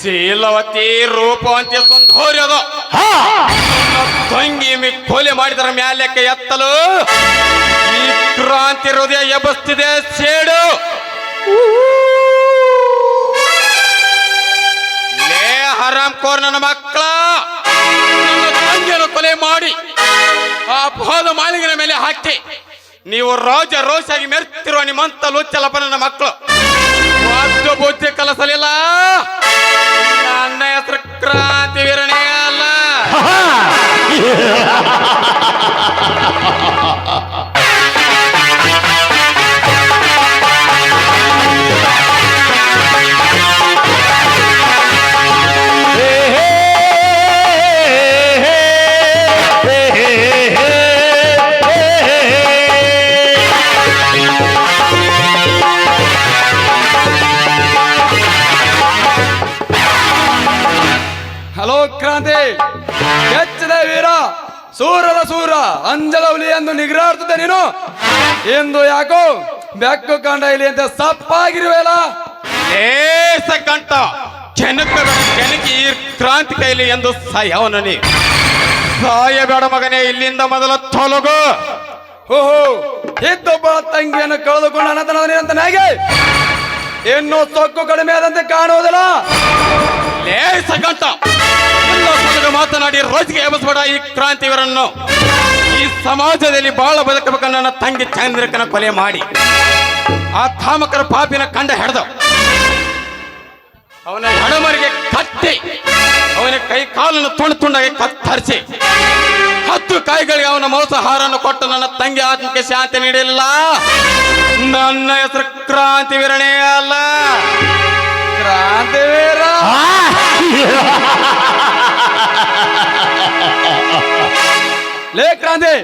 ಶೀಲವತಿ ರೂಪವಂತಿ ಸುಂದರ್ಯದ ತಂಗಿ ಕೊಲೆ ಮಾಡಿದರ ಮ್ಯಾಲೆಕ್ಕೆ ಎತ್ತಲು ಈ ಕ್ರಾಂತಿ ಹೃದಯ ಎಬ್ಬಸ್ತಿದೆ ಸೇಡು. ಲೇ ಹರಾಮ್ ಕೋರ್ ನನ್ನ ಮಕ್ಕಳ, ತಂಗಿಯನ್ನು ಕೊಲೆ ಮಾಡಿ ಆ ಅಪವಾದ ಮಾಲಿಂಗನ ಮೇಲೆ ಹಾಕಿ ನೀವು ರಾಜ ರೋಷಾಗಿ ಮೆರ್ತಿರುವ ನಿಮ್ಮಂತ ಲುಚ್ಚಲಪ್ಪ ನನ್ನ ಮಕ್ಕಳು ಒಂದು ಬುದ್ಧಿ ಕಲಸಲಿಲ್ಲ. ನನ್ನ ಹೆಸರು ಕ್ರಾಂತಿ ವೀರನೇ ಅಲ್ಲ. ಹಲೋ ಕ್ರಾಂತಿ, ಹೆಚ್ಚಿದ ವೀರ, ಸೂರದ ಸೂರ, ಅಂಜಲ ಹುಲಿ ಎಂದು ನಿಗ್ರಾಡ್ತಿದ್ದೆ ನೀನು. ಎಂದು ಯಾಕೋ ಬೆಕ್ಕು ಕಂಡ ಇಲ್ಲಿ ಅಂತ ಸಪ್ಪಾಗಿರುವೆಲ್ಲ. ಲೇಸ ಕಂಠ ಜನಕ್ಕೆ ಈ ಕ್ರಾಂತಿ ಕೈಲಿ ಎಂದು ಸಾಯವನಿ ಸಾಯಬೇಡ ಮಗನೇ, ಇಲ್ಲಿಂದ ಮೊದಲ ತೊಲಗು. ಓಹೋ, ಇದ್ದೊಬ್ಬ ತಂಗಿಯನ್ನು ಕಳೆದುಕೊಂಡು ಅನಂತ ಹೇಗೆ ಇನ್ನೂ ಸೊಕ್ಕು ಕಡಿಮೆ ಆದಂತೆ ಕಾಣುವುದಿಲ್ಲ. ಲೇಸ ಕಂಠ ಮಾತನಾಡಿ ರೋಜಿಗೆ ಎಬ್ಬಿಸಬೇಡ ಈ ಕ್ರಾಂತಿವರನ್ನು. ಈ ಸಮಾಜದಲ್ಲಿ ಬಾಳ ಬದುಕಬೇಕು ನನ್ನ ತಂಗಿ ಚಂದ್ರಿಕನ ಕೊಲೆ ಮಾಡಿ ಆ ಕಾಮಕರ ಪಾಪಿನ ಕಂಡ ಹೆಡ್ದ ಅವನ ಹೆಡಮರಿಗೆ ಕಟ್ಟಿ ಅವನ ಕೈ ಕಾಲನ್ನು ತುಂಡಾಗಿ ಕತ್ತರಿಸಿ 10 ಕಾಯಿಗಳಿಗೆ ಅವನ ಮಾಂಸಾಹಾರವನ್ನು ಕೊಟ್ಟು ನನ್ನ ತಂಗಿ ಆತ್ಮಕ್ಕೆ ಶಾಂತಿ ನೀಡಿಲ್ಲ. ನನ್ನ ಹೆಸರು ಕ್ರಾಂತಿ ವೀರನೇ ಅಲ್ಲ. ಕ್ರಾಂತಿ ವೀರ ಲೇ ಕ್ರಾಂತಿ,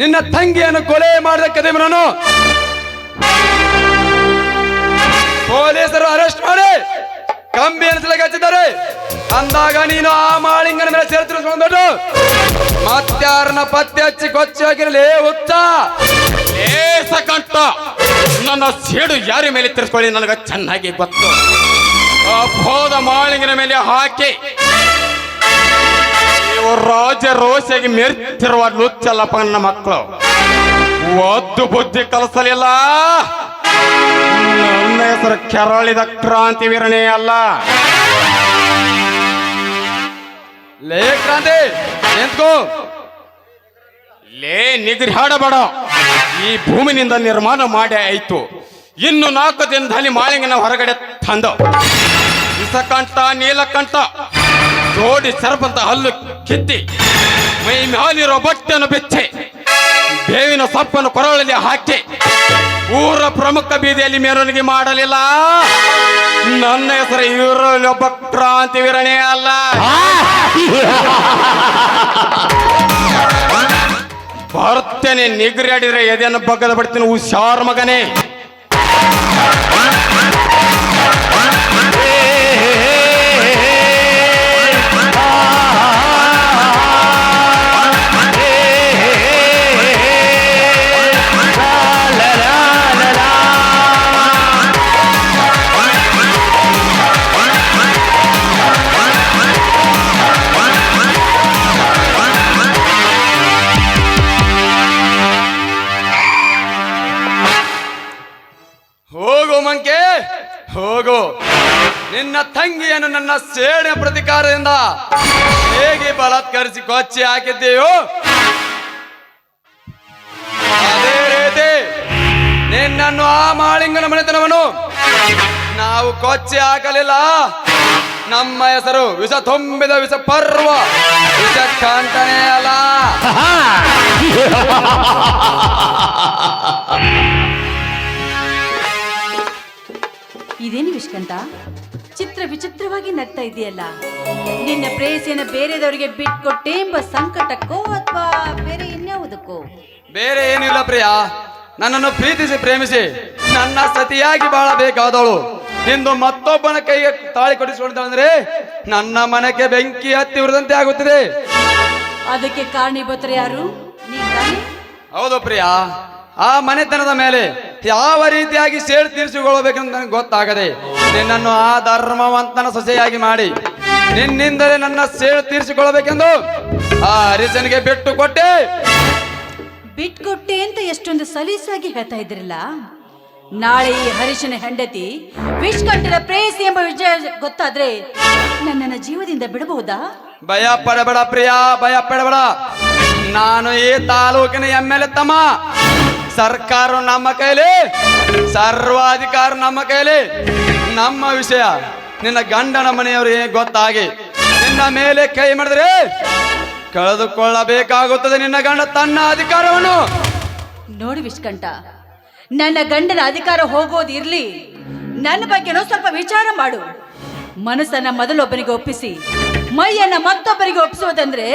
ನಿನ್ನ ತಂಗಿಯನ್ನು ಕೊಲೆ ಮಾಡಿದ ಕದಿಮನನ್ನು ಪೊಲೀಸರು ಅರೆಸ್ಟ್ ಮಾಡಿ ಕಂಬಿ ಅನಿಸಲಿಕ್ಕೆ ಹಚ್ಚಿದ್ದಾರೆ. ಅಂದಾಗ ನೀನು ಆ ಮಾಳಿಂಗನ ಮೇಲೆ ಸೇರ್ತಿರ್ಸ್ಕೊಂಡ್ಬಿಟ್ಟು ಮತ್ತಾರನ್ನ ಪತ್ತೆ ಹಚ್ಚಿ ಕೊಚ್ಚಿ ಹಾಕಿರಲಿ ಹುಚ್ಚ. ಲೇಸ ಕಂಠ ನನ್ನ ಸೇಡು ಯಾರ ಮೇಲೆ ತಿರ್ಸ್ಕೊಳ್ಳಿ ನನಗೆ ಚೆನ್ನಾಗಿ ಗೊತ್ತು. ಅಪೋದ ಮಾಳಿಂಗನ ಮೇಲೆ ಹಾಕಿ ನೀವು ರಾಜ ರೋಷಿಯಾಗಿ ಮೆರ್ತಿರುವ ಲುಚ್ಚಲ್ಲಪ್ಪ ನನ್ನ ಮಕ್ಕಳು ಒದ್ದು ಬುದ್ಧಿ ಕಲಿಸಲಿಲ್ಲ. ನನ್ನ ಹೆಸರು ಕೆರಳಿದ ಕ್ರಾಂತಿ ವೀರನೇ ಅಲ್ಲ. ಲೇ ಕ್ರಾಂತಿ ನಿಂತ್ಕೋ. ಲೇ ನಿಗ್ರಿ ಹಾಡಬೇಡ. ಈ ಭೂಮಿನಿಂದ ನಿರ್ಮಾಣ ಮಾಡಿ ಆಯ್ತು, ಇನ್ನು 4 ದಿನದಲ್ಲಿ ಮಾಳಿಂಗನ ಹೊರಗಡೆ ತಂದ ವಿಷಕಂಠ ನೀಲಕಂಠ ಜೋಡಿ ಸರ್ಪಂತ ಹಲ್ಲು ಕಿತ್ತಿ ಮೈ ಮೇಲಿರೋ ಬಟ್ಟೆಯನ್ನು ಬೆಚ್ಚಿ ಬೇವಿನ ಸೊಪ್ಪನ್ನು ಕೊರಳಲ್ಲಿ ಹಾಕಿ ಊರ ಪ್ರಮುಖ ಬೀದಿಯಲ್ಲಿ ಮೆರವಣಿಗೆ ಮಾಡಲಿಲ್ಲ. ನನ್ನ ಹೆಸರು ಇವರಲ್ಲಿ ಒಬ್ಬ ಕ್ರಾಂತಿ ವೀರನೇ ಅಲ್ಲ. ಬರ್ತೇನೆ ನಿಗ್ರಿ ಆಡಿದ್ರೆ ಎದೆಯನ್ನು ಬಗ್ಗದ ಬಿಡ್ತೀನಿ ಹುಷಾರ್ ಮಗನೇ. ಹೋಗು, ನಿನ್ನ ತಂಗಿಯನ್ನು ನನ್ನ ಸೇಡಿನ ಪ್ರತಿಕಾರದಿಂದ ಹೇಗೆ ಬಲಾತ್ಕರಿಸಿ ಕೊಚ್ಚಿ ಹಾಕಿದ್ದೀಯೋ ಅದೇ ರೀತಿ ನಿನ್ನನ್ನು ಆ ಮಾಳಿಂಗನ ಮನೆತನವನ್ನು ನಾವು ಕೊಚ್ಚಿ ಹಾಕಲಿಲ್ಲ. ನಮ್ಮ ಹೆಸರು ವಿಷ ತುಂಬಿದ ವಿಷ ಪರ್ವ, ವಿಷ ಕಾಂತನೇ ಅಲ್ಲ. ಇದೇನು ವಿಷ್ಕಂತ, ಚಿತ್ರ ವಿಚಿತ್ರವಾಗಿ ನಗ್ತಾ ಇದೆಯಲ್ಲ. ನಿನ್ನ ಪ್ರೇಯಸಿಯನ್ನು ಬೇರೆದವರಿಗೆ ಬಿಟ್ಕೊಟ್ಟೆ ಎಂಬ ಸಂಕಟಕ್ಕೋ ಅಥವಾ ಬೇರೆ ಇನ್ಯಾವುದಕ್ಕೋ? ಬೇರೆ ಏನಿಲ್ಲ ಪ್ರಿಯ, ನನ್ನನ್ನು ಪ್ರೀತಿಸಿ ಪ್ರೇಮಿಸಿ ನನ್ನ ಸತಿಯಾಗಿ ಬಾಳಬೇಕಾದವಳು ಇಂದು ಮತ್ತೊಬ್ಬನ ಕೈಗೆ ತಾಳಿ ಕೊಡಿಸಿಕೊಂಡಂದ್ರೆ ನನ್ನ ಮನೆಗೆ ಬೆಂಕಿ ಹತ್ತಿ ಉರಿದಂತೆ ಆಗುತ್ತಿದೆ. ಅದಕ್ಕೆ ಕಾರಣೀಭೂತರು ಯಾರು? ನೀ ತಾನೇ? ಹೌದು ಪ್ರಿಯ, ಆ ಮನೆತನದ ಮೇಲೆ ಯಾವ ರೀತಿಯಾಗಿ ಸೇಡು ತೀರಿಸಿಕೊಳ್ಳಬೇಕೆಂದು ನನಗೆ ಗೊತ್ತಾಗದೆ ನಿನ್ನನ್ನು ಆ ಧರ್ಮವಂತನ ಸೊಸೆಯಾಗಿ ಮಾಡಿ ನಿನ್ನಿಂದಲೇ ನನ್ನ ಸೇಡು ತೀರಿಸಿಕೊಳ್ಳಬೇಕೆಂದು ಆ ಅರಿಸನಿಗೆ ಬಿಟ್ಟು ಕೊಟ್ಟೆ. ಬಿಟ್ಕೊಟ್ಟೆ ಅಂತ ಎಷ್ಟೊಂದು ಸಲೀಸಾಗಿ ಹೇಳ್ತಾ ಇದ್ರಲ್ಲ, ನಾಳೆ ಈ ಹರೀಶನ ಹೆಂಡತಿ ವಿಷ್ಕಂಠನ ಪ್ರೇಯಸಿ ಎಂಬ ವಿಷಯ ಗೊತ್ತಾದ್ರೆ ನನ್ನನ್ನ ಜೀವದಿಂದ ಬಿಡಬಹುದಾ? ಭಯ ಪಡಬೇಡ ಪ್ರಿಯಾ, ಭಯ ಪಡಬೇಡ. ನಾನು ಈ ತಾಲೂಕಿನ ಎಮ್ಮೆಲ್ಯೆ ತಮ್ಮ. ಸರ್ಕಾರ ನಮ್ಮ ಕೈಲಿ, ಸರ್ವಾಧಿಕಾರ ನಮ್ಮ ಕೈಲಿ. ನಮ್ಮ ವಿಷಯ ನಿನ್ನ ಗಂಡನ ಮನೆಯವರಿಗೆ ಗೊತ್ತಾಗಿ ನಿನ್ನ ಮೇಲೆ ಕೈ ಮಾಡಿದ್ರೆ ಕಳೆದುಕೊಳ್ಳಬೇಕಾಗುತ್ತದೆ ನಿನ್ನ ಗಂಡ ತನ್ನ ಅಧಿಕಾರವನ್ನು. ನೋಡಿ ವಿಷ್ಕಂಠ, ನನ್ನ ಗಂಡನ ಅಧಿಕಾರ ಹೋಗೋದು ಇರ್ಲಿ, ನನ್ನ ಬಗ್ಗೆನೂ ಸ್ವಲ್ಪ ವಿಚಾರ ಮಾಡು. ಮನಸ್ಸನ್ನ ಮೊದಲೊಬ್ಬನಿಗೆ ಒಪ್ಪಿಸಿ ಮೈಯನ್ನ ಮತ್ತೊಬ್ಬರಿಗೆ ಒಪ್ಪಿಸುವುದಂದ್ರೆ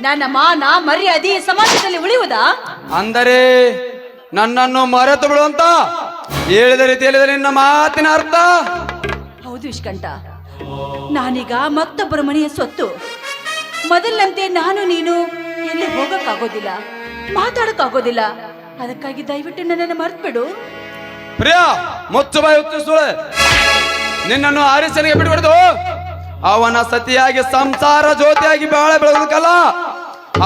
ನನ್ನ ಮಾನ ಮರ್ಯಾದೆ ಈ ಸಮಾಜದಲ್ಲಿ ಉಳಿಯುವುದಾ? ಅಂದರೆ ನನ್ನನ್ನು ಮರೆತು ಬಿಡುವಂತ ಹೇಳಿದ ರೀತಿಯಲ್ಲಿ ನಿನ್ನ ಮಾತಿನ ಅರ್ಥ? ಹೌದು ವಿಷ್ಕಂಠ, ನಾನೀಗ ಮತ್ತೊಬ್ಬರ ಮನೆಯ ಸ್ವತ್ತು. ಮೊದಲಂತೆ ನಾನು ನೀನು ಎಲ್ಲಿ ಹೋಗಕ್ಕಾಗೋದಿಲ್ಲ, ಮಾತಾಡಕ್ಕಾಗೋದಿಲ್ಲ. ಅದಕ್ಕಾಗಿ ದಯವಿಟ್ಟು ನನ್ನನ್ನು ಮರ್ತ್ಬಿಡು. ಪ್ರಿಯಾ, ಮುಚ್ಚು ಬಾಯಿ ಉಚ್ಚಿಸುಳೆ. ನಿನ್ನನ್ನು ಹರೀಶನಿಗೆ ಬಿಟ್ಬಿಡ್ದು. ಅವನ ಸತಿಯಾಗಿ ಸಂಸಾರ ಜ್ಯೋತಿಯಾಗಿ ಬಾಳೆ ಬೆಳೆದಕ್ಕಲ್ಲ,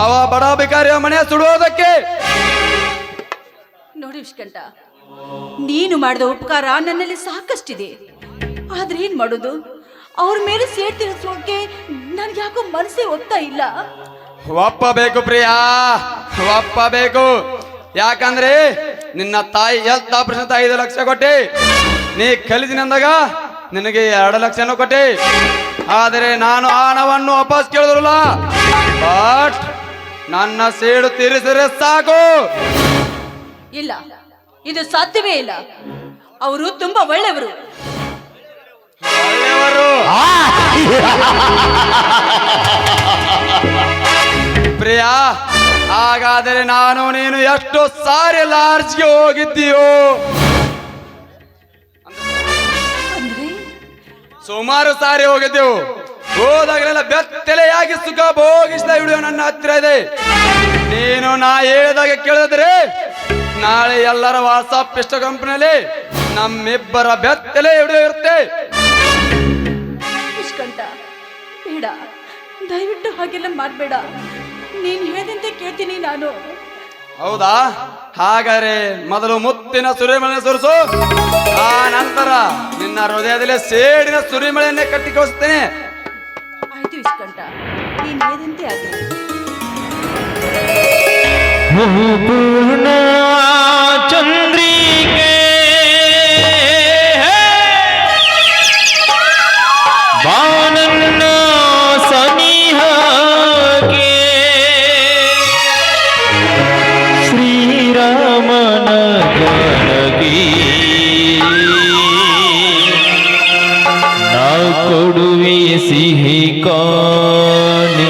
ಅವ ಬಡ ಬಿಕಾರಿಯ ಮನೆ ಸುಡುವುದಕ್ಕೆ. ನೋಡಿ ವಿಷ್ಕಂಠ, ನೀನು ಮಾಡಿದ ಉಪಕಾರ ನನ್ನಲ್ಲಿ ಸಾಕಷ್ಟಿದೆ. ಆದ್ರೆ ಏನ್ ಮಾಡೋದು, ಅವ್ರ ಮೇಲೆ ಸೇಡ್ ತೀರಿಸೋಕೆ ನನ್ಗೆ ಯಾಕೋ ಮನಸ್ಸೇ ಒಪ್ತಾ ಇಲ್ಲ. ಒಪ್ಪಬೇಕು ಪ್ರಿಯಾ, ಒಪ್ಪಬೇಕು. ಯಾಕಂದ್ರೆ ನಿನ್ನ ತಾಯಿ ಹೆಲ್ತ್ ಆಪರೇಷನ್ 5 ಲಕ್ಷ ಕೊಟ್ಟೆ. ನೀ ಕಲಿದಿನಂದಾಗ ನಿನಗೆ 2 ಲಕ್ಷನೂ ಕೊಟ್ಟೆ. ಆದರೆ ನಾನು ಆ ಹಣವನ್ನು ವಾಪಸ್ ಕೇಳಿದ್ರಲ್ಲ, ಬಟ್ ನನ್ನ ಸೇಡು ತೀರಿಸಿದ್ರೆ ಸಾಕು. ಇಲ್ಲ, ಇದು ಸಾಧ್ಯವೇ ಇಲ್ಲ. ಅವರು ತುಂಬಾ ಒಳ್ಳೆಯವರು. ಒಳ್ಳೆಯವರು ಪ್ರಿಯಾ, ಹಾಗಾದರೆ ನಾನು ನೀನು ಎಷ್ಟು ಸಾರಿ ಲಾರ್ಜ್ಗೆ ಹೋಗಿದ್ದೀಯೋ? ಅಂದ್ರೆ ಸುಮಾರು ಸಾರಿ ಹೋಗಿದ್ದೆವು. ಹೋದಾಗಲೆಲ್ಲ ಬೆತ್ತಲೆಯಾಗಿ ಸುಖ ಭೋಗಿಸಿದ ವಿಡಿಯೋ ನನ್ನ ಹತ್ತಿರ ಇದೆ. ನೀನು ನಾ ಹೇಳಿದಾಗ ಕೇಳಿದ್ರೆ ನಾಳೆ ಎಲ್ಲರ ವಾಟ್ಸಾಪ್ ಇಷ್ಟ ಕಂಪನಿಯಲ್ಲಿ ನಮ್ಮಿಬ್ಬರ ಬೆತ್ತಲೆ ವಿಡಿಯೋ ಇರುತ್ತೆ. ವಿಷ್ಕಂಠ, ಬೇಡ, ದಯವಿಟ್ಟು ಹಾಗೆಲ್ಲ ಮಾಡಬೇಡ. ನೀನ್ ಹೇಳಿದಂತೆ ಕೇಳ್ತೀನಿ ನಾನು. ಹೌದಾ? ಹಾಗಾದ್ರೆ ಮೊದಲು ಮುತ್ತಿನ ಸುರಿಮಳೆ ಸುರಿಸು, ಆ ನಂತರ ನಿನ್ನ ಹೃದಯದಲ್ಲಿ ಸೇಡಿನ ಸುರಿಮಳೆಯನ್ನೇ ಕಟ್ಟಿ ಕಳಿಸ್ತೇನೆ. ಆಯ್ತು ವಿಷ್ಕಂಠ, ನೀನ್ ಹೇಳಿದಂತೆ ಆಗಲಿ. ಪೂರ್ಣ ಚಂದ್ರಿಕೆ ಬಾನನ್ನ ಸನಿಹಕ್ಕೆ ಶ್ರೀರಾಮನ ಜನಗೆ ನಾ ಕೊಡುವೆ ಸಿಹಿ ಕಾಣಿಕೆ.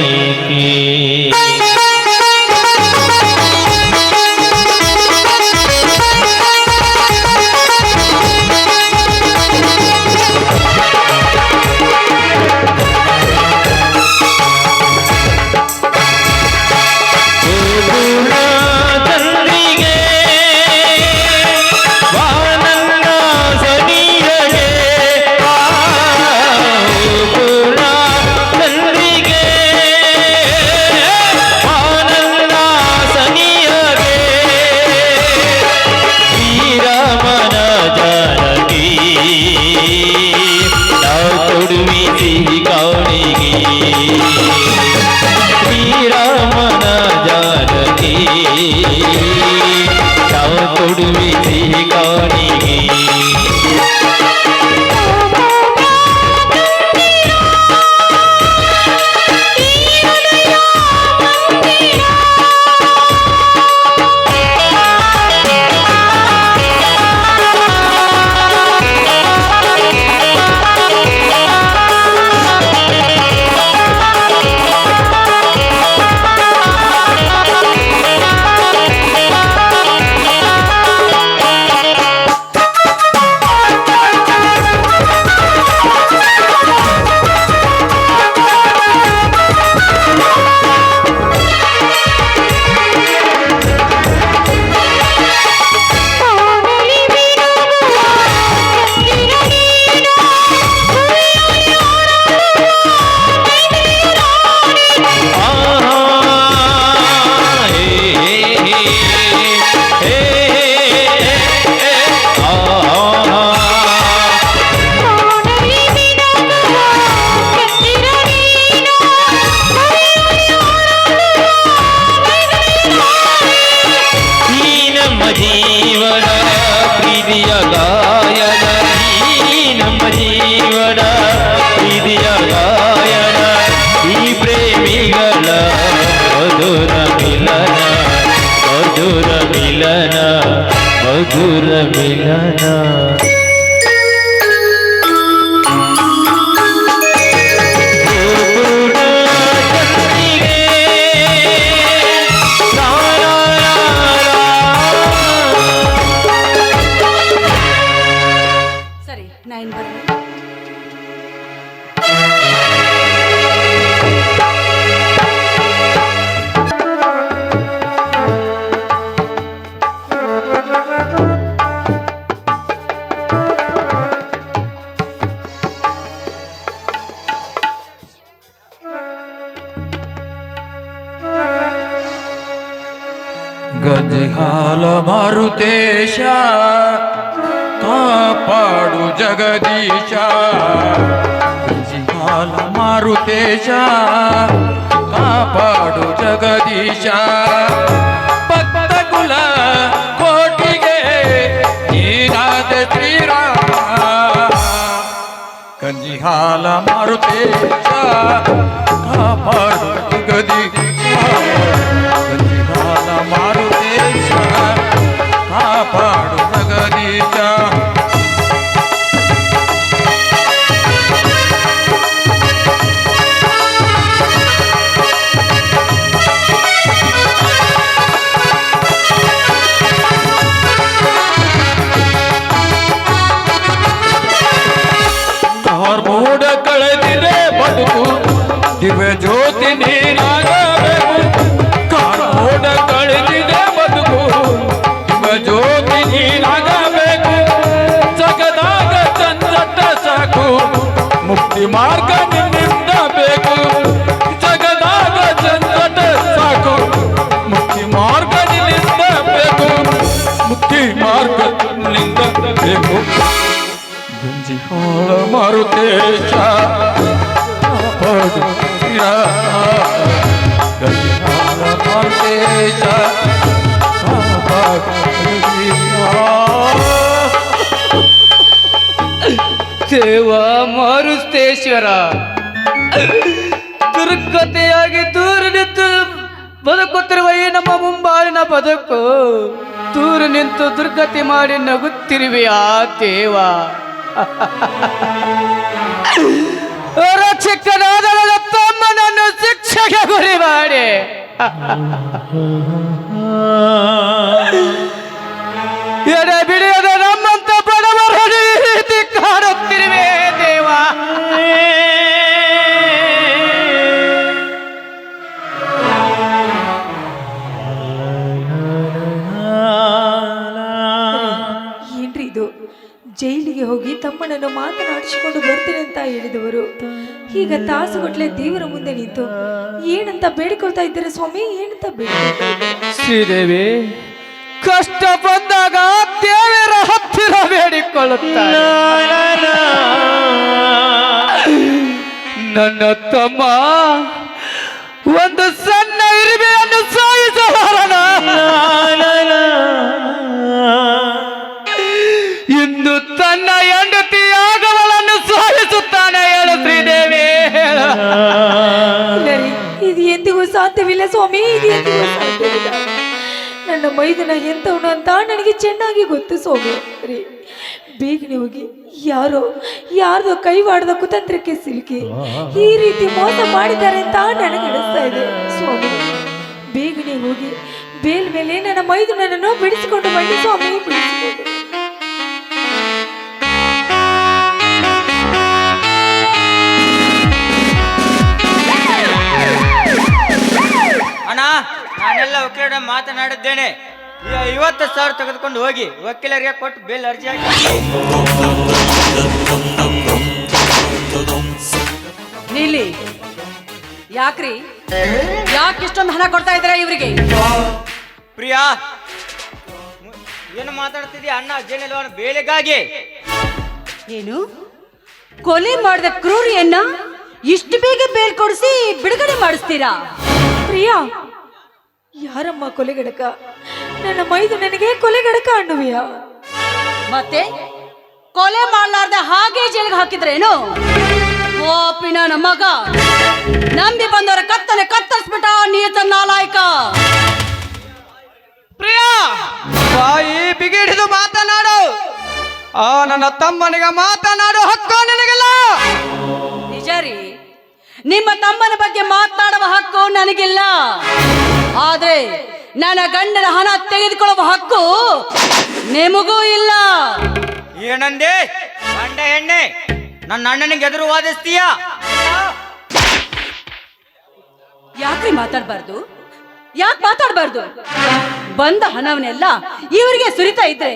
ಪ್ರೀತಿಯ ಗಾಯನ ಈ ನಮ್ಮ ಜೀವನ ಪ್ರೀತಿಯ ಗಾಯನ ಈ ಪ್ರೇಮಿಗಳ ಮಧುರ ಮಿಲನ ಮಧುರ ಮಿಲನ ಮಧುರ ಮಿಲನ ಸರಿ ನಾ ಇನ್ ಬರ್ತೀನಿ. ಗಜಹಾಲ ಮಾರುತೇಶ ಕಾಪಾಡು ಜಗದೀಶ ಗಜಹಾಲ ಮಾರುತೇಶ ಕಾಪಾಡು ಜಗದೀಶ ಭಕ್ತ ಕುಲ ಕೋಟಿಗೆ ನೀನಾದ ಶ್ರೀರಾಮ ಗಂಜಿಹಾಲ ಮಾರುತೇಶ ಕಾಪಾಡು ಜಗದೀಶ ಗಂಜಿಹಾಲ ಮಾರುತೇಶ ಕಾಪಾಡು ಜಗದೀಶ ಕಾರ್ಮೋಡ ಕಳೆದಿದೆ ಬದುಕು ದಿವ್ಯ ಜ್ಯೋತಿ ನೀನಾಗಬೇಕು ಕಾರ್ಮೋಡ ಕಳೆದಿದೆ ಬದುಕು ದಿವ್ಯ ಜ್ಯೋತಿ ನೀನಾಗಬೇಕು ಜಗದಾಗ ಚಂದಟ ಸಾಕು ಮುಕ್ತಿ ಮಾರ್ಗ ನಿನ್ನಿಂದ ಬೇಕು ಜಗದಾಗ ಚಂದಟ ಸಾಕು ಮುಕ್ತಿ ಮಾರ್ಗ ನಿನ್ನಿಂದ ಬೇಕು ಮುಕ್ತಿ ಮಾರ್ಗ ನಿನ್ನಿಂದ ಬೇಕು ಗಂಜಿಹಾಲ ಮಾರುತೇಶ ಕಾಪಾಡು ಗಂಜಿಹಾಲ ಮಾರುತೇಶ ಕಾಪಾಡು ದೇವ ಮಾರುತೇಶ್ವರ ದುರ್ಗತೆಯಾಗಿ ದೂರ ನಿಂತು ಬದುಕುತ್ತಿರುವ ಈ ನಮ್ಮ ಮುಂಬಾಳಿನ ಬದುಕು ದೂರ ನಿಂತು ದುರ್ಗತಿ ಮಾಡಿ ನಗುತ್ತಿರುವೆಯಾ ದೇವ ರಕ್ಷಕನಾದ ನನ್ನ ತಮ್ಮನನ್ನು ಶಿಕ್ಷೆಗೆ ಗುರಿ ಮಾಡಿ ಎಡೆ ಬಿಡಿಯದ ನಮ್ಮಂತ ಬಡವರು ಈ ರೀತಿ ಕಾಡುತ್ತಿರುವೆ ದೇವ ಏನ್ರಿ ಇದು ಜೈಲಿಗೆ ಹೋಗಿ ತಮ್ಮನನ್ನು ಮಾತನಾಡಿಸಿಕೊಂಡು ಬರ್ತೀನಿ ಅಂತ ಹೇಳಿದವರು ಈಗ ತಾಸುಗಟ್ಲೆ ದೇವರ ಮುಂದೆ ನಿಂತು ಏನಂತ ಬೇಡಿಕೊಳ್ತಾ ಇದ್ದೀರಾ ಸ್ವಾಮಿ ಏನಂತ ಬೇಡಿಕೊಳ್ತಾ ಇದ್ದೀರಾ? ಶ್ರೀದೇವಿ ಕಷ್ಟ ಬಂದಾಗ ದೇವರ ಹತ್ತಿರ ಬೇಡಿಕೊಳ್ಳುತ್ತಾರೆ ನನ್ನ ತಮ್ಮ ಒಂದು ಸಣ್ಣ ಇರುವೆಯನ್ನು ಸಾಯಿಸಲಾರನ ಇಂದು ತನ್ನ ಹೆಂಡತಿಯಾಗವಳನ್ನು ಸಾಯಿಸುತ್ತಾನೆ ಹೇಳು ಶ್ರೀದೇವಿ ಹೇಳು. ಇಲ್ಲ ರೀ, ಇದು ಎಂದಿಗೂ ಸಾಧ್ಯವಿಲ್ಲ ಸ್ವಾಮಿ ಇದು ಎಂದಿಗೂ ಸಾಧ್ಯವಿಲ್ಲ ನನ್ನ ಮೈದನ ಎಂತವನು ಅಂತ ನನಗೆ ಚೆನ್ನಾಗಿ ಗೊತ್ತು ಸ್ವಾಮಿ ರೀ ಬೇಗನೆ ಹೋಗಿ ಯಾರ್ದೋ ಕೈವಾಡದ ಕುತಂತ್ರಕ್ಕೆ ಸಿಲುಕಿ ಈ ರೀತಿ ಮೋಸ ಮಾಡಿದ್ದಾರೆ ಅಂತ ನನಗೆ ಅನಿಸ್ತಾ ಇದೆ ಸ್ವಾಮಿ ಬೇಗನೆ ಹೋಗಿ ಬೇಲ್ ಮೇಲೆ ನನ್ನ ಮೈದನನ್ನು ಬಿಡಿಸಿಕೊಂಡು ಬನ್ನಿ ಸ್ವಾಮಿ ಬಿಡಿಸಿಕೊಂಡು ಅಣ್ಣ ನಾನೆಲ್ಲ ವಕೀಲರ ಮಾತನಾಡಿದ್ದೇನೆ 50,000 ತೆಗೆದುಕೊಂಡು ಹೋಗಿ ವಕೀಲರಿಗೆ ಕೊಟ್ಟು ಬಿಲ್ ಅರ್ಜಿ ಹಾಕಿ. ನೀಲಿ ಯಾಕ್ರಿ ಯಾಕೆ ಇಷ್ಟೊಂದು ಹಣ ಕೊಡ್ತಾ ಇದ್ದೀರಾ ಇವರಿಗೆ? ಪ್ರಿಯಾ ಏನು ಮಾತಾಡ್ತಿದ್ಯಾ? ಅಣ್ಣ ಜೈಲಲ್ಲಿ ಬೇಲೆಗಾಗಿ. ಏನು ಕೊಲೆ ಮಾಡಿದ ಕ್ರೂರಿಯನ್ನ ಇಷ್ಟು ಬೇಗ ಬೇಲ್ ಕೊಡಿಸಿ ಬಿಡುಗಡೆ ಮಾಡಿಸ್ತೀರಾ? ಪ್ರಿಯಾ ಯಾರಮ್ಮ ಕೊಲೆಗಡಕ ನನ್ನ ಮೈದು ನನಗೆ ಕೊಲೆಗಡಕ ಅನ್ನುವಿಯಾ ಮತ್ತೆ ಕೊಲೆ ಮಾಡಲಾರ್ದೆ ಹಾಗೆ ಜೈಲಿಗೆ ಹಾಕಿದ್ರೇನು? ಓಪಿ ನನ್ನ ಮಗ, ನಂಬಿ ಬಂದವರ ಕತ್ತನೆ ಕತ್ತರಿಸ್ಬಿಟ್ಟ ನೀತ ನಾಲಾಯಕ. ಪ್ರಿಯ, ಬಾಯಿ ಬಿಗಿಡಿದು ಮಾತನಾಡು. ಆ ನನ್ನ ತಮ್ಮನಿಗೆ ಮಾತನಾಡು ಹಕ್ಕು ನಿನಗಿಲ್ಲ. ನಿಜ ರೀ, ನಿಮ್ಮ ತಮ್ಮನ ಬಗ್ಗೆ ಮಾತನಾಡುವ ಹಕ್ಕು ನನಗಿಲ್ಲ. ಆದ್ರೆ ನನ್ನ ಗಂಡನ ಹಣ ತೆಗೆದುಕೊಳ್ಳುವ ಹಕ್ಕು ನಿಮಗೂ ಇಲ್ಲ. ಏನಂದೆ ಗಂಡ ಹೆಣ್ಣೆ? ನನ್ನ ಅಣ್ಣನಿಗೆ ಎದುರು ವಾದಿಸ್ತೀಯಾ? ಯಾಕ್ರಿ ಮಾತಾಡ್ಬಾರ್ದು? ಯಾಕೆ ಮಾತಾಡ್ಬಾರ್ದು? ಬಂದ ಹಣವನ್ನೆಲ್ಲ ಇವರಿಗೆ ಸುರಿತಾ ಇದ್ರೆ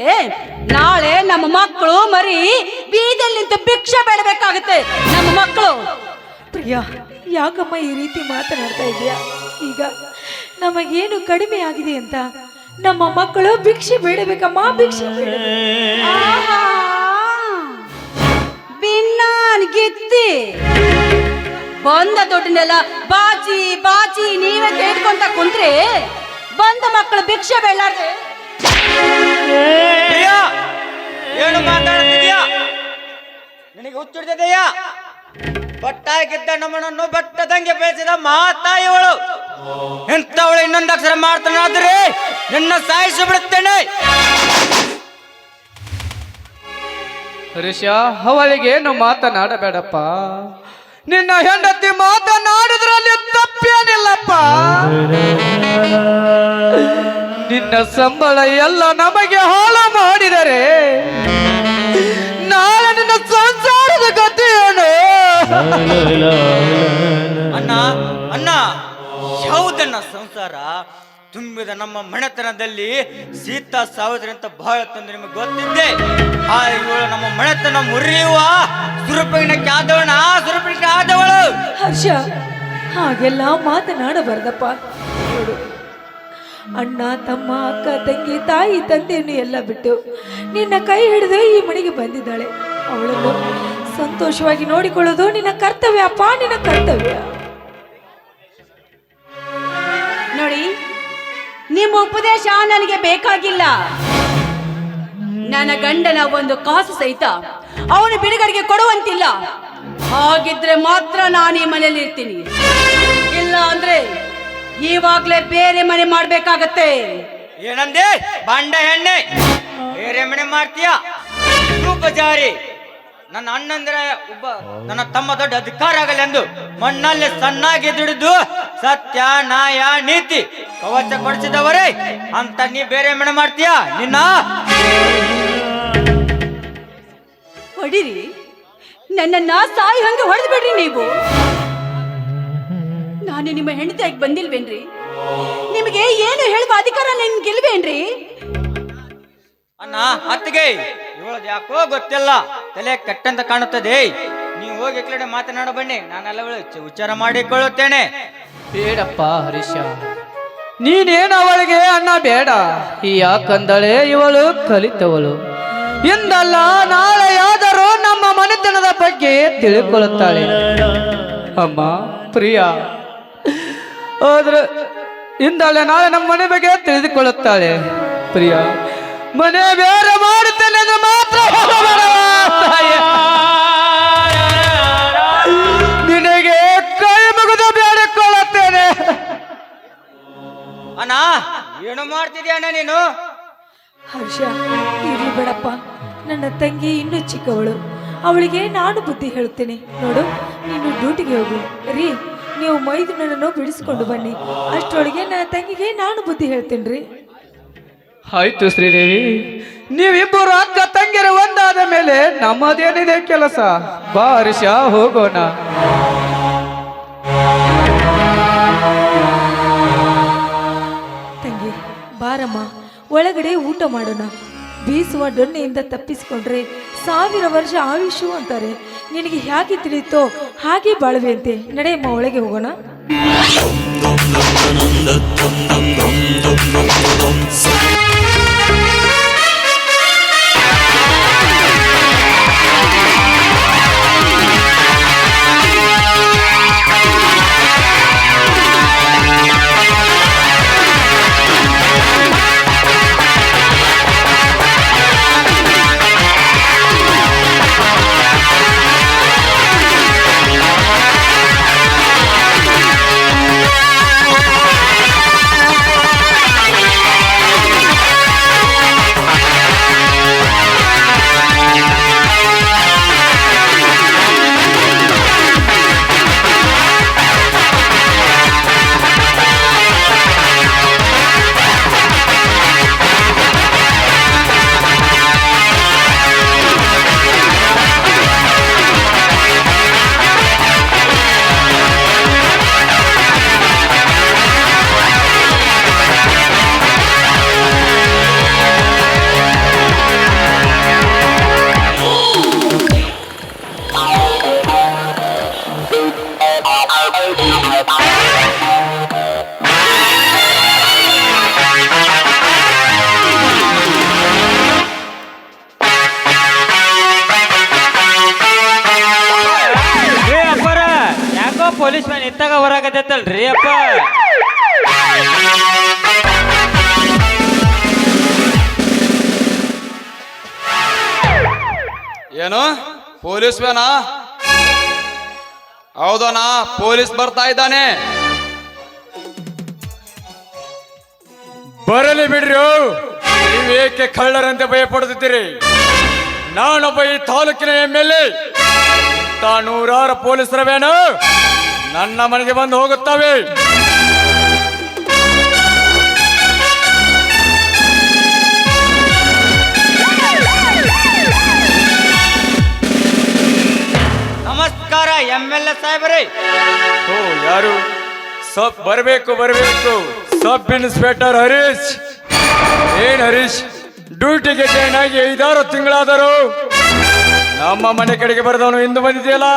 ನಾಳೆ ನಮ್ಮ ಮಕ್ಕಳು ಮರಿ ಬೀದಿಯಲ್ಲಿ ನಿಂತು ಭಿಕ್ಷೆ ಬೇಡಬೇಕಾಗುತ್ತೆ. ನಮ್ಮ ಮಕ್ಕಳು. ಪ್ರಿಯಾ, ಯಾಕಮ್ಮ ಈ ರೀತಿ ಮಾತನಾಡ್ತಾ ಇದೆಯಾ? ಈಗ ನಮಗೇನು ಕಡಿಮೆ ಆಗಿದೆ ಅಂತ ನಮ್ಮ ಮಕ್ಕಳು ಭಿಕ್ಷೆ ಬೇಡಬೇಕಮ್ಮ, ಭಿಕ್ಷೆ ಬೇಡಬೇಕು. ಬಿನ್ನಾನ್ ಗಿತ್ತಿ ಬಂದ ದುಡ್ಡನ್ನೆಲ್ಲ ಬಾಚಿ ಬಾಚಿ ನೀವೇ ಕೇಳ್ಕೊಂತ ಕುಂತ್ರೆ ಬಂದ ಮಕ್ಕಳು ಭಿಕ್ಷೆ ಬೇಡಾರ್ದೆ. ಪ್ರಿಯಾ, ಏನು ಮಾತಾಡ್ತಿದ್ಯಾ? ನಿನಗೆ ಹುಚ್ಚಿಡ್ತಿದೆಯಾ? ಬಟ್ಟಾಗಿದ್ದ ನಮ್ಮನನ್ನು ಬಟ್ಟದಂಗೆ ಬೆಳೆಸಿದ ಮಾತಾಯಿವಳು. ಎಂತವಳು ಇನ್ನೊಂದು ಅಕ್ಷರ ಮಾಡ್ತಾನಾದ್ರೆ ನಿನ್ನ ಸಾಯಿಸಿ ಬಿಡುತ್ತೇನೆ. ಹರೀಶ, ಅವಳಿಗೇನು ಮಾತನಾಡಬೇಡಪ್ಪ. ನಿನ್ನ ಹೆಂಡತಿ ಮಾತನಾಡಿದ್ರಲ್ಲಿ ತಪ್ಪೇನಿಲ್ಲಪ್ಪ. ನಿನ್ನ ಸಂಬಳ ಎಲ್ಲ ನಮಗೆ ಹಾಳು ಮಾಡಿದರೆ ನಾಳೆ ನಿನ್ನ ಸಂಸಾರದ ಗತಿ ಏನು? ಅಣ್ಣ ಅಣ್ಣ, ಯಾವುದನ್ನ ಸಂಸಾರ? ತುಂಬಿದ ನಮ್ಮ ಮನೆತನದಲ್ಲಿ ಸೀತಾ ಸಾವಿತ್ರಿ ಅಂತ ಬಹಳ ತಂದು ನಿಮಗೆ ಗೊತ್ತಿದ್ದೆ. ಆ ಇವಳು ನಮ್ಮ ಮನೆತನ ಮುರಿಯುವ ಸುರುಪಿನಕ್ಕೆ ಆದವಣ, ಸುರುಪಿನಕ್ಕೆ ಆದವಳು. ಹರ್ಷ, ಹಾಗೆಲ್ಲ ಮಾತನಾಡಬಾರ್ದಪ್ಪ. ನೋಡು, ಅಣ್ಣ ತಮ್ಮ ಅಕ್ಕ ತಂಗಿ ತಾಯಿ ತಂದೆಯನ್ನು ಎಲ್ಲ ಬಿಟ್ಟು ನಿನ್ನ ಕೈ ಹಿಡಿದು ಈ ಮನೆಗೆ ಬಂದಿದ್ದಾಳೆ. ಅವಳನ್ನು ಸಂತೋಷವಾಗಿ ನೋಡಿಕೊಳ್ಳೋದು ನಿನ್ನ ಕರ್ತವ್ಯ ಅಪ್ಪ, ನಿನ್ನ ಕರ್ತವ್ಯ. ನೋಡಿ, ನಿಮ್ಮ ಉಪದೇಶ ನನಗೆ ಬೇಕಾಗಿಲ್ಲ. ನನ್ನ ಗಂಡನ ಒಂದು ಕಾಸು ಸಹಿತ ಅವನು ಬಿಡುಗಡೆಗೆ ಕೊಡುವಂತಿಲ್ಲ. ಹಾಗಿದ್ರೆ ಮಾತ್ರ ನಾನು ಈ ಮನೆಯಲ್ಲಿ ಇರ್ತೀನಿ. ಇಲ್ಲ ಅಂದ್ರೆ ಇವಾಗ್ಲೇ ಬೇರೆ ಮನೆ ಮಾಡ್ಬೇಕಾಗತ್ತೆ. ಏನಂದೆ ಬಂಡ ಹೆಣ್ಣೆ? ಬೇರೆ ಮನೆ ಮಾಡ್ತೀಯ? ಬಜಾರಿ ನನ್ನ ಅಣ್ಣಂದ್ರೆ ಒಬ್ಬ ನನ್ನ ತಮ್ಮ ದೊಡ್ಡ ಅಧಿಕಾರ ಆಗಲಿ ಎಂದು ಮಣ್ಣಲ್ಲಿ ಸಣ್ಣಾಗಿ ದುಡಿದು ಸತ್ಯ ನ್ಯಾಯ ನೀತಿ ಕವಚ ಕೊಡಿಸಿದವರೇ ಅಂತ ನೀ ಬೇರೆ ಮನೆ ಮಾಡ್ತೀಯ? ನಿನ್ನ ಹೊಡಿರಿ, ನನ್ನನ್ನ ಸಾಯಿ ಹಂಗೆ ಹೊಡೆದು ಬಿಡ್ರಿ. ನೀವು ನಾನು ನಿಮ್ಮ ಹೆಂಡತಿಯಾಗಿ ಬಂದಿಲ್ವೇನ್ರಿ? ನಿಮಗೆ ಏನು ಹೇಳುವ ಅಧಿಕಾರ ನಿನ್ಗಿಲ್ವೇನ್ರಿ? ಅಣ್ಣ ಅತ್ತಿಗೆ, ಇವಳದ್ ಯಾಕೋ ಗೊತ್ತಿಲ್ಲ, ತಲೆ ಕೆಟ್ಟಂತ ಕಾಣುತ್ತದೆ. ನೀವು ಹೋಗಿ ಕಡೆ ಮಾತನಾಡ ಬನ್ನಿ, ನಾನೆಲ್ಲ ವಿಚಾರ ಮಾಡಿಕೊಳ್ಳುತ್ತೇನೆ. ಬೇಡಪ್ಪ ಹರೀಶ, ನೀನೇನು ಅವಳಿಗೆ ಅಣ್ಣ ಬೇಡ. ಯಾಕಂದಳೆ ಇವಳು ಕಲಿತವಳು. ಇಂದಲ್ಲ ನಾಳೆಯಾದರೂ ನಮ್ಮ ಮನೆತನದ ಬಗ್ಗೆ ತಿಳ್ಕೊಳ್ಳುತ್ತಾಳೆ. ಅಮ್ಮ ಪ್ರಿಯಾ, ಆದ್ರೆ ಇಂದಲ್ಲ ನಾಳೆ ನಮ್ಮ ಮನೆ ಬಗ್ಗೆ ತಿಳಿದುಕೊಳ್ಳುತ್ತಾಳೆ. ಪ್ರಿಯಾ, ಮನೆ ಬೇರೆ ಮಾಡುತ್ತೇನೆ ಎಂದು ಮಾತ್ರ ನಿನಗೆ ಕೈ ಮುಗಿದು ಬೇಡಿಕೊಳ್ಳುತ್ತೇನೆ. ಅಣ್ಣ ಏನು ಮಾಡ್ತಿದ್ಯಾ ಅಣ್ಣ ನೀನು? ಹರ್ಷ, ಇರ್ಲಿ ಬೇಡಪ್ಪ. ನನ್ನ ತಂಗಿ ಇನ್ನೂ ಚಿಕ್ಕವಳು, ಅವಳಿಗೆ ನಾನು ಬುದ್ಧಿ ಹೇಳುತ್ತೇನೆ. ನೋಡು, ನೀನು ಡ್ಯೂಟಿಗೆ ಹೋಗು. ರೀ, ನೀವು ಮೈದುನನ್ನು ಬಿಡಿಸ್ಕೊಂಡು ಬನ್ನಿ. ಅಷ್ಟರೊಳಗೆ ನನ್ನ ತಂಗಿಗೆ ನಾನು ಬುದ್ಧಿ ಹೇಳ್ತೇನೆ ರೀ. ಆಯ್ತು ಶ್ರೀದೇವಿ, ನೀವಿಬ್ಬರು ಅಕ್ಕ ತಂಗಿರ ಒಂದಾದ ಮೇಲೆ ನಮ್ಮದೇನಿದೆ ಕೆಲಸ. ಬಾ ಹರೀಶ, ಹೋಗೋಣ. ತಂಗಿ ಬಾರಮ್ಮ, ಒಳಗಡೆ ಊಟ ಮಾಡೋಣ. ಬೀಸುವ ಡೊನ್ನೆಯಿಂದ ತಪ್ಪಿಸಿಕೊಂಡ್ರೆ 1000 ವರ್ಷ ಆಯುಷು ಅಂತಾರೆ. ನಿನಗೆ ಹೇಗೆ ತಿಳಿಯುತ್ತೋ ಹಾಗೆ ಬಾಳುವೆಯಂತೆ. ನಡೆಯಮ್ಮ, ಒಳಗೆ ಹೋಗೋಣ. ನಿಂತಾಗ ಹೊರಾಗತ್ತಲ್ರಿ ಅಪ್ಪ. ಏನು ಪೊಲೀಸ್ ವ್ಯಾನಾ? ಹೌದನಾ, ಪೊಲೀಸ್ ಬರ್ತಾ ಇದ್ದಾನೆ. ಬರಲಿ ಬಿಡ್ರಿ. ನೀವೇಕೆ ಕಳ್ಳರಂತೆ ಭಯ ಪಡುತ್ತಿದ್ದೀರಿ? ನಾನೊಬ್ಬ ಈ ತಾಲೂಕಿನ MLA. ನೂರಾರು ಪೊಲೀಸರ ವ್ಯಾನು ನನ್ನ ಮನೆಗೆ ಬಂದು ಹೋಗುತ್ತವೆ. ನಮಸ್ಕಾರ MLA ಸಾಹೇಬ್ರಿ. ಓ, ಯಾರು? ಬರಬೇಕು. Sub inspector Harish. ಏನ್ ಹರೀಶ್, ಡ್ಯೂಟಿಗೆ ಜಾಯ್ನ್ ಆಗಿ 5-6 ತಿಂಗಳಾದರು. ನಮ್ಮ ಮನೆ ಕಡೆಗೆ ಬರೆದವನು ಇಂದು ಬಂದಿದೆಯಲ್ಲ?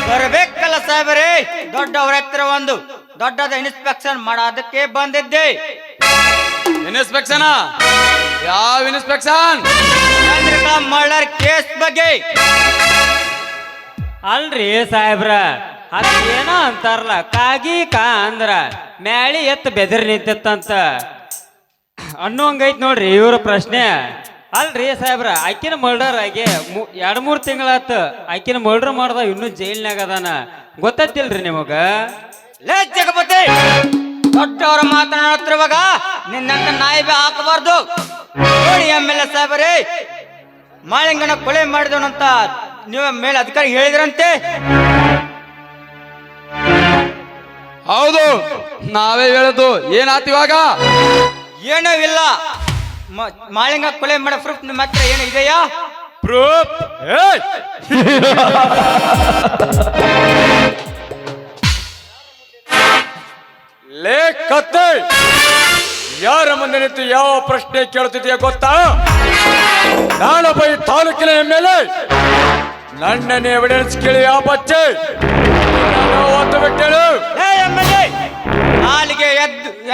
ಬರ್ಬೇಕಲ್ಲ ಸಾಹೇಬ್ರಿ, ದೊಡ್ಡವ್ರ ಹತ್ರ ಒಂದು ದೊಡ್ಡದ ಇನ್ಸ್ಪೆಕ್ಷನ್ ಮಾಡೋದಕ್ಕೆ ಬಂದಿದ್ದೆ. ಇನ್ಸ್ಪೆಕ್ಷನ್? ಯಾವ ಇನ್ಸ್ಪೆಕ್ಷನ್? ಚಂದ್ರಿಕಾ ಮರ್ಡರ್ ಕೇಸ್ ಬಗ್ಗೆ. ಅಲ್ರಿ ಸಾಹೇಬ್ರ, ಅದೇನೋ ಅಂತಾರಲ್ಲ, ಕಾಗಿ ಕಾ ಅಂದ್ರ ಮ್ಯಾಳಿ ಎತ್ತ ಬೆದರಿ ನಿಂತಂತ ಅನ್ನೋಂಗೈತ್ ನೋಡ್ರಿ ಇವ್ರ ಪ್ರಶ್ನೆ. ಅಲ್ರಿ ಸಾಹೇಬ್ರ, ಆಕಿನ ಮರ್ಡರ್ ಆಗಿ 2-3 ತಿಂಗಳಾತ. ಆಕಿನ ಮರ್ಡರ್ ಮಾಡ್ದ ಇನ್ನೂ ಜೈಲ್ನಾಗ ಅದಾನ. ಗೊತ್ತಿಲ್ರಿ ನಿಮಗ? ಲೇ ಜಗಪತಿ, ದೊಡ್ಡವ್ರ ಮಾತನಾಡುತ್ತಿರುವಾಗ ನಿನ್ನಂತ ನಾಯಿಬೆ ಹಾಕಬಾರ್ದು. ನೋಡಿ MLA ಸಾಹೇಬ್ರಿ, ಮಾಳಿಂಗನ ಕೊಲೆ ಮಾಡಿದವನಂತ ನೀವು ಮೇಲೆ ಅಧಿಕಾರಿ ಹೇಳಿದ್ರಂತೆ. ಹೌದು, ನಾವೇ ಹೇಳೋದು. ಏನಾಯ್ತು ಇವಾಗ? ಏನೂ ಇಲ್ಲ. ಮಾಳಿಂಗ ಕೊಲೆ ಮಾಡೋ ಪ್ರೂಫ್ ನಿಮ್ಮ ಹತ್ರ ಏನು ಇದೆಯಾ? ಪ್ರೂಫ್? ಲೇಖತ್ತೆ, ಯಾರ ಮುಂದೆ ನಿಂತು ಯಾವ ಪ್ರಶ್ನೆ ಕೇಳುತ್ತಿದೆಯಾ ಗೊತ್ತಾ? ನಾನೊಬ್ಬ ಈ ತಾಲೂಕಿನ MLA. ನನ್ನನ್ನೇ ಎವಿಡೆನ್ಸ್ ಕೇಳಿ ಯಾವ ಬಚ್ಚೆ ಒತ್ತು ಬಿಟ್ಟೇಳು. MLA, ನಾಲಿಗೆ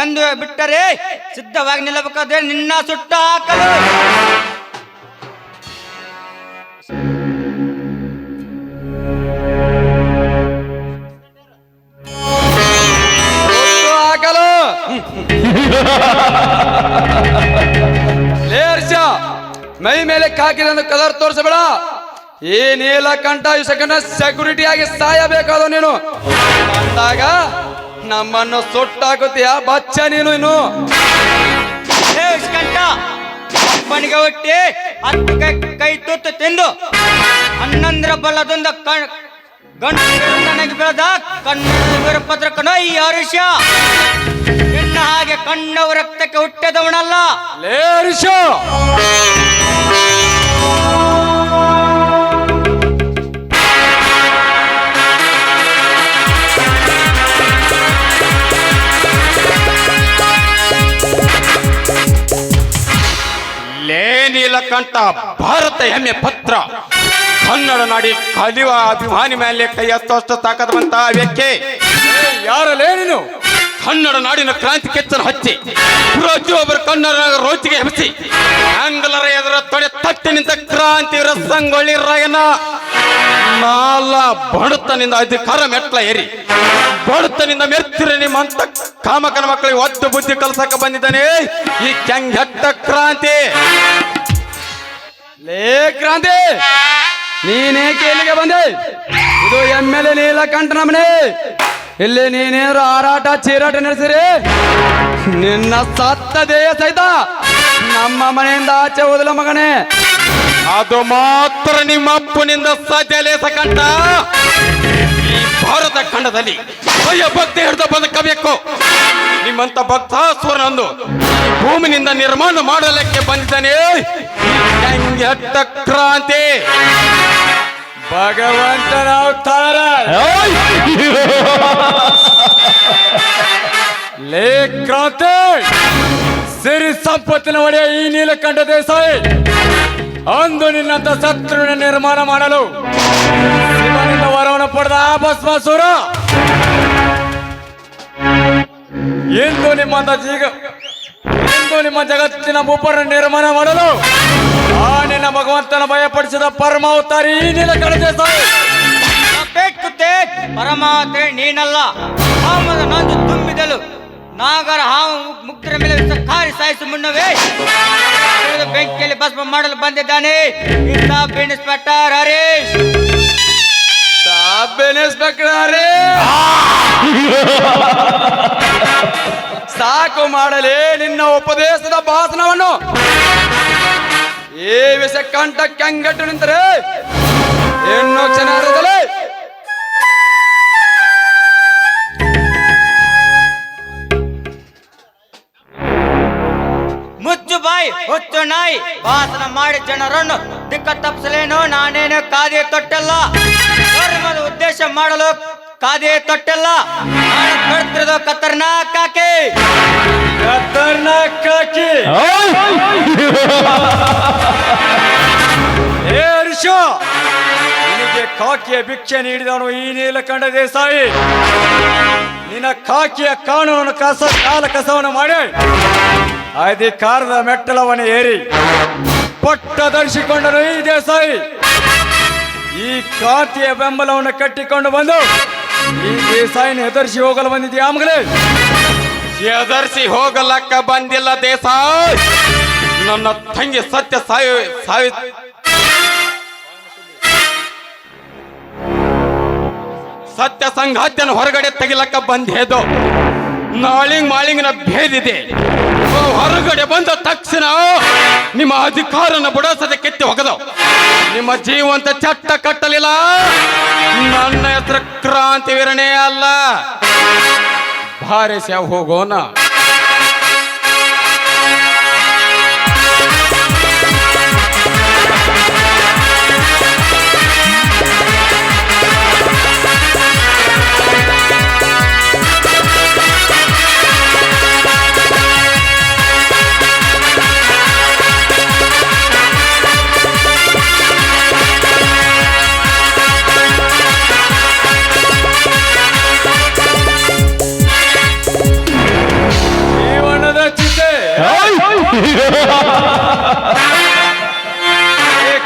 ಎಂದು ಬಿಟ್ಟರೆ ಸಿದ್ಧವಾಗಿ ನಿಲ್ಲಬೇಕಾದ್ರೆ ನಿನ್ನ ಸುಟ್ಟ ಹಾಕಲು. ಹಾಕಲು ಲೇರ್ಷ ಮೈ ಮೇಲೆ ಹಾಕಿದ ಕಲರ್ ತೋರಿಸಬೇಡ. ಈ ನೀಲಕಂಠ ಈ ಸೆಕೆಂಡ್ ಸೆಕ್ಯೂರಿಟಿ ಆಗಿ ಸಾಯಬೇಕಾದ ನೀನು ಅಂದಾಗ ನಮ್ಮನ್ನು ಸುಟ್ಟಾಕುತ್ತೀಯ ಬಚ್ಚ ನೀನು. ಇನ್ನು ಕಂಠ ಅಪ್ಪನಿಗೆ ಹುಟ್ಟಿ 10 ಕೈ ತುತ್ತು ತಿಂದು 11 ಬಲದಿಂದ ಗಂಟು ಬೆಳೆದ ಕಣ್ಣ ಪತ್ರಕನೋ ಈ ಹರೀಶ. ನಿನ್ನ ಹಾಗೆ ಕಣ್ಣವ ರಕ್ತಕ್ಕೆ ಹುಟ್ಟಿದವನಲ್ಲ. ಲೇರಿಷ, ನೀಲಕಂಠ ಭಾರತ ಹೆಮ್ಮೆ ಪತ್ರ. ಕನ್ನಡ ನಾಡಿ ಕಲಿಯುವ ಅಭಿಮಾನಿ ಮೇಲೆ ಕೈ ಹತ್ತುವಷ್ಟು ತಾಕತ್ತಂತ ವ್ಯಕ್ತಿ. ಯಾರಲ್ಲೇ ನೀನು? ಕನ್ನಡ ನಾಡಿನ ಕ್ರಾಂತಿ ಕೆಚ್ಚನ ಹಚ್ಚಿ ಪ್ರತಿಯೊಬ್ಬರು ಕನ್ನಡ ರೋಚಿಗೆ ಹೆಮಿಸಿ ಆಂಗ್ಲರ ಎದುರ ತೊಡೆ ತಟ್ಟಿ ನಿಂತ ಕ್ರಾಂತಿ ರಸಂಗೊಳ್ಳಿ ರಾಯನ ನಾಲ ಬಡತನಿಂದ ಅಧಿಕಾರ ಮೆಟ್ಲ ಏರಿ ಬಡತನಿಂದ ಮೆರ್ತಿರಿ ನಿಮ್ಮಂತ ಕಾಮಕನ ಮಕ್ಕಳಿಗೆ ಒದ್ದು ಬುದ್ಧಿ ಕಲ್ಸಕ ಬಂದಿದ್ದಾನೆ ಈ ಕೆಂಗೆಟ್ಟ ಕ್ರಾಂತಿ. ಲೇ ಕ್ರಾಂತಿ, ನೀನೇಕೆ ಇಲ್ಲಿಗೆ ಬಂದೆ? ಇದು MLA ನೀಲಕಂಠನ ಮನೆ. ಇಲ್ಲಿ ನೀನೇನು ಹಾರಾಟ ಚೀರಾಟ ನಡೆಸಿರಿ ನಿನ್ನ ಸತ್ತ ದೇಹ ಸಹಿತ ನಮ್ಮ ಮನೆಯಿಂದ ಆಚೆ ಹೋದಲ ಮಗನೇ. ಅದು ಮಾತ್ರ ನಿಮ್ಮ ಅಪ್ಪನಿಂದ ಸಾಧ್ಯ ಲೇಸಕಂಠ. ಈ ಭಾರತ ಖಂಡದಲ್ಲಿ ಭಯ ಭಕ್ತಿ ಹಿಡಿದು ಬದುಕಬೇಕು. ನಿಮ್ಮಂತ ಭಕ್ತಾಸುರನೊಂದು ಭೂಮಿನಿಂದ ನಿರ್ಮಾಣ ಮಾಡಲಿಕ್ಕೆ ಬಂದಿದ್ದಾನೆ ಕೆಂಗೆಟ್ಟ ಕ್ರಾಂತಿ. ಭಗವಂತನ ಅವತಾರ. ಲೇ ಕ್ರಾಂತಿ, ಸಿರಿ ಸಂಪತ್ತಿನ ಒಡೆಯ ಈ ನೀಲಕಂಠ ದೇಸಾಯಿ ಅಂದು ನಿನ್ನಂತ ಶತ್ರುವಿನ ನಿರ್ಮಾಣ ಮಾಡಲು ಶಿವನಿಂದ ವರವನ್ನು ಪಡೆದ ಆ ಭಸ್ಮಾಸುರ ಎಂದು ನಿಮ್ಮ ಜಗತ್ತಿನ ಒಬ್ಬರ ನಿರ್ಮಾಣ ಮಾಡಲು ಆ ನಿನ್ನ ಭಗವಂತನ ಭಯಪಡಿಸಿದ ಪರಮಾವತಾರಿ ಈ ನೀಲಕಂಠ ದೇಸಾಯಿ. ಪೇಟ್ಕುತ್ತೆ ಪರಮಾತ್ಮ ನೀನಲ್ಲ. ಕಾಮದ ನಂಜು ತುಂಬಿದಲು ನಾಗರ ಹಾವು ಮುಗ್ಧರ ಮೇಲೆ ಕಾರಿ ಸಾಯಿಸು ಮುನ್ನವೇ ಬೆಂಕಿಯಲ್ಲಿ ಭಸ್ಮ ಮಾಡಲು ಬಂದಿದ್ದಾನೆ sub inspector Harish. Sub inspector Harish, ಸಾಕು ಮಾಡಲೇ ನಿನ್ನ ಉಪದೇಶದ ಭಾಷಣವನ್ನು. ಈ ವಿಷ ಕಂಠಕ್ಕೆ ಹಂಗಟ್ಟು ನಿಂತರೆ ಇನ್ನೂ ಚೆನ್ನಾಗಿರುತ್ತಲೇ. ಮುಚ್ಚು ಬಾಯಿ ಹುಚ್ಚು ನಾಯಿ, ಭಾಷಣ ಮಾಡಿ ಜನರನ್ನು ದಿಕ್ಕ ತಪ್ಪಿಸಲೇನು. ನಾನೇನು ಕಾದೆ ತೊಟ್ಟಲ್ಲ, ಧರ್ಮದ ಉದ್ದೇಶ ಮಾಡಲು ಕಾದೆ ತೊಟ್ಟಲ್ಲ. ನಾನು ಕಡ್ತಿರೋದು ಖತರ್ನಾಕ್ ಕಾಕಿ. ಖತರ್ನಾಕ್ ಕಾಕಿ. ಏ ಹರೀಶ, ನಿನಗೆ ಕಾಕಿಯ ಭಿಕ್ಷೆ ನೀಡಿದವನು ಈ ನೀಲಕಂಠ ದೇಸಾಯಿ. ನಿನ್ನ ಕಾಕಿಯ ಕಾನೂನನ್ನು ಕಾಲ ಕಸವನ್ನು ಮಾಡಿ ಅಧಿಕಾರದ ಮೆಟ್ಟಲವನ್ನು ಏರಿ ಪಟ್ಟ ಧರಿಸಿಕೊಂಡನು ಈ ದೇಸಾಯಿ. ಈ ಕ್ರಾಂತಿಯ ಬೆಂಬಲವನ್ನು ಕಟ್ಟಿಕೊಂಡು ಬಂದು ಈ ದೇಸಾಯಿನ ಎದುರಿಸಿ ಹೋಗಲು ಬಂದಿದ್ದೀಯ ಮಗಳೇ? ಎದರ್ಸಿ ಹೋಗಲಕ್ಕ ಬಂದಿಲ್ಲ ದೇಸಾಯಿ. ನನ್ನ ತಂಗಿ ಸತ್ಯ ಸಂಘಾತ್ಯನ ಹೊರಗಡೆ ತೆಗಿಲಕ್ಕ ಬಂದೇದು. ಮಾಳಿಂಗನ ಭೇದಿದೆ. ಹೊರಗಡೆ ಬಂದ ತಕ್ಷಣ ನಿಮ್ಮ ಅಧಿಕಾರನ ಬುಡಸದೆ ಕೆತ್ತಿ ಹೋಗದು. ನಿಮ್ಮ ಜೀವಂತ ಚಟ್ಟ ಕಟ್ಟಲಿಲ್ಲ. ನನ್ನ ಹೆಸರು ಕ್ರಾಂತಿವೀರನೇ ಅಲ್ಲ. ಭಾರಿಸ ಹೋಗೋಣ.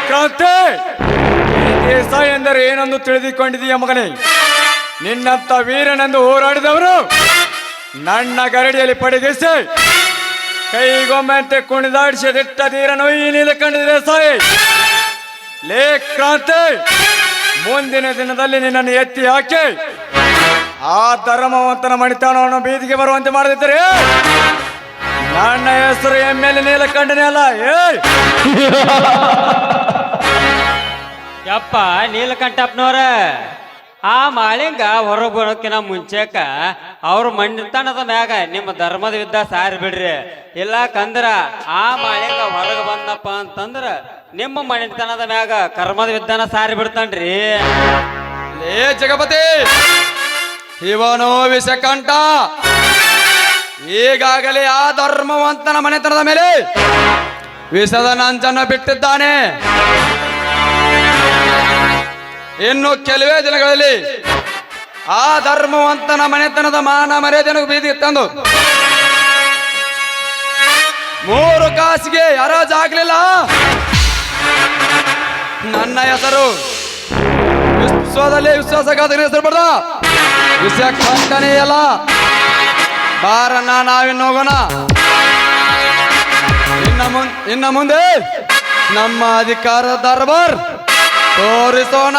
ಕ್ರಾಂತಿ, ಈ ದೇಸಾಯಿ ಎಂದರೆ ಏನೆಂದು ತಿಳಿದುಕೊಂಡಿದೀಯ ಮಗನೇ? ನಿನ್ನಂತ ವೀರನೆಂದು ಹೋರಾಡಿದವರು ನನ್ನ ಗರಡಿಯಲ್ಲಿ ಪಡೆದಿಸಿ ಕೈಗೊಮ್ಮೆಂತೆ ಕುಣಿದಾಡಿಸಿದಿಟ್ಟ ಧೀರನು ಈ ನೀಲಕಂಠ ದೇಸಾಯಿ. ಲೇ ಕ್ರಾಂತಿ, ಮುಂದಿನ ದಿನದಲ್ಲಿ ನಿನ್ನನ್ನು ಎತ್ತಿ ಹಾಕಿ ಆ ಧರ್ಮವಂತನ ಮಣಿತಾಣವನ್ನು ಬೀದಿಗೆ ಬರುವಂತೆ ಮಾಡದಿದ್ದರೆ ನನ್ನ ಹೆಸರು ಎಮ್ಮೆಲೆ ನೀಲಕಂಠನೇ ಅಲ್ಲ. ಯಪ್ಪ ನೀಲಕಂಠಪ್ಪನವ್ರ, ಆ ಮಾಳಿಂಗ ಹೊರಗೆ ಬರೋಕಿನ ಮುಂಚೆಕ ಅವ್ರ ಮಣ್ಣಿತನದ ಮ್ಯಾಗ ನಿಮ್ಮ ಧರ್ಮದ ಯುದ್ಧ ಸಾರಿ ಬಿಡ್ರಿ. ಇಲ್ಲಕಂದ್ರ ಆ ಮಾಳಿಂಗ ಹೊರಗೆ ಬಂದಪ್ಪ ಅಂತಂದ್ರ ನಿಮ್ಮ ಮಣ್ಣಿತನದ ಮ್ಯಾಗ ಕರ್ಮದ ಯುದ್ಧನ ಸಾರಿ ಬಿಡ್ತಾನ್ರಿ. ಲೇ ಜಗಪತಿ, ಇವನು ವಿಷಕಂಠ ಈಗಾಗಲೇ ಆ ಧರ್ಮವಂತನ ಮನೆತನದ ಮೇಲೆ ವಿಷದ ನಂಚನ್ನು ಬಿಟ್ಟಿದ್ದಾನೆ. ಇನ್ನು ಕೆಲವೇ ದಿನಗಳಲ್ಲಿ ಆ ಧರ್ಮವಂತನ ಮನೆತನದ ಮಾನ ಮರ್ಯಾದೆಯನ್ನು ಬೀದಿ ತಂದು 3 ಕಾಸಿಗೆ ಹರಾಜಾಗ್ಲಿಲ್ಲ ನನ್ನ ಹೆಸರು ವಿಶ್ವದಲ್ಲಿ ವಿಶ್ವಾಸಘಾತಕ ಹೆಸರು ಪಡೆದ ವಿಷಕಂಠನೇ ಅಲ್ಲ. ಬಾರಣ್ಣ, ನಾವಿನ್ನು ಹೋಗೋಣ. ಇನ್ನ ಮುಂದೆ ನಮ್ಮ ಅಧಿಕಾರದ ದರ್ಬಾರ್ ತೋರಿಸೋಣ.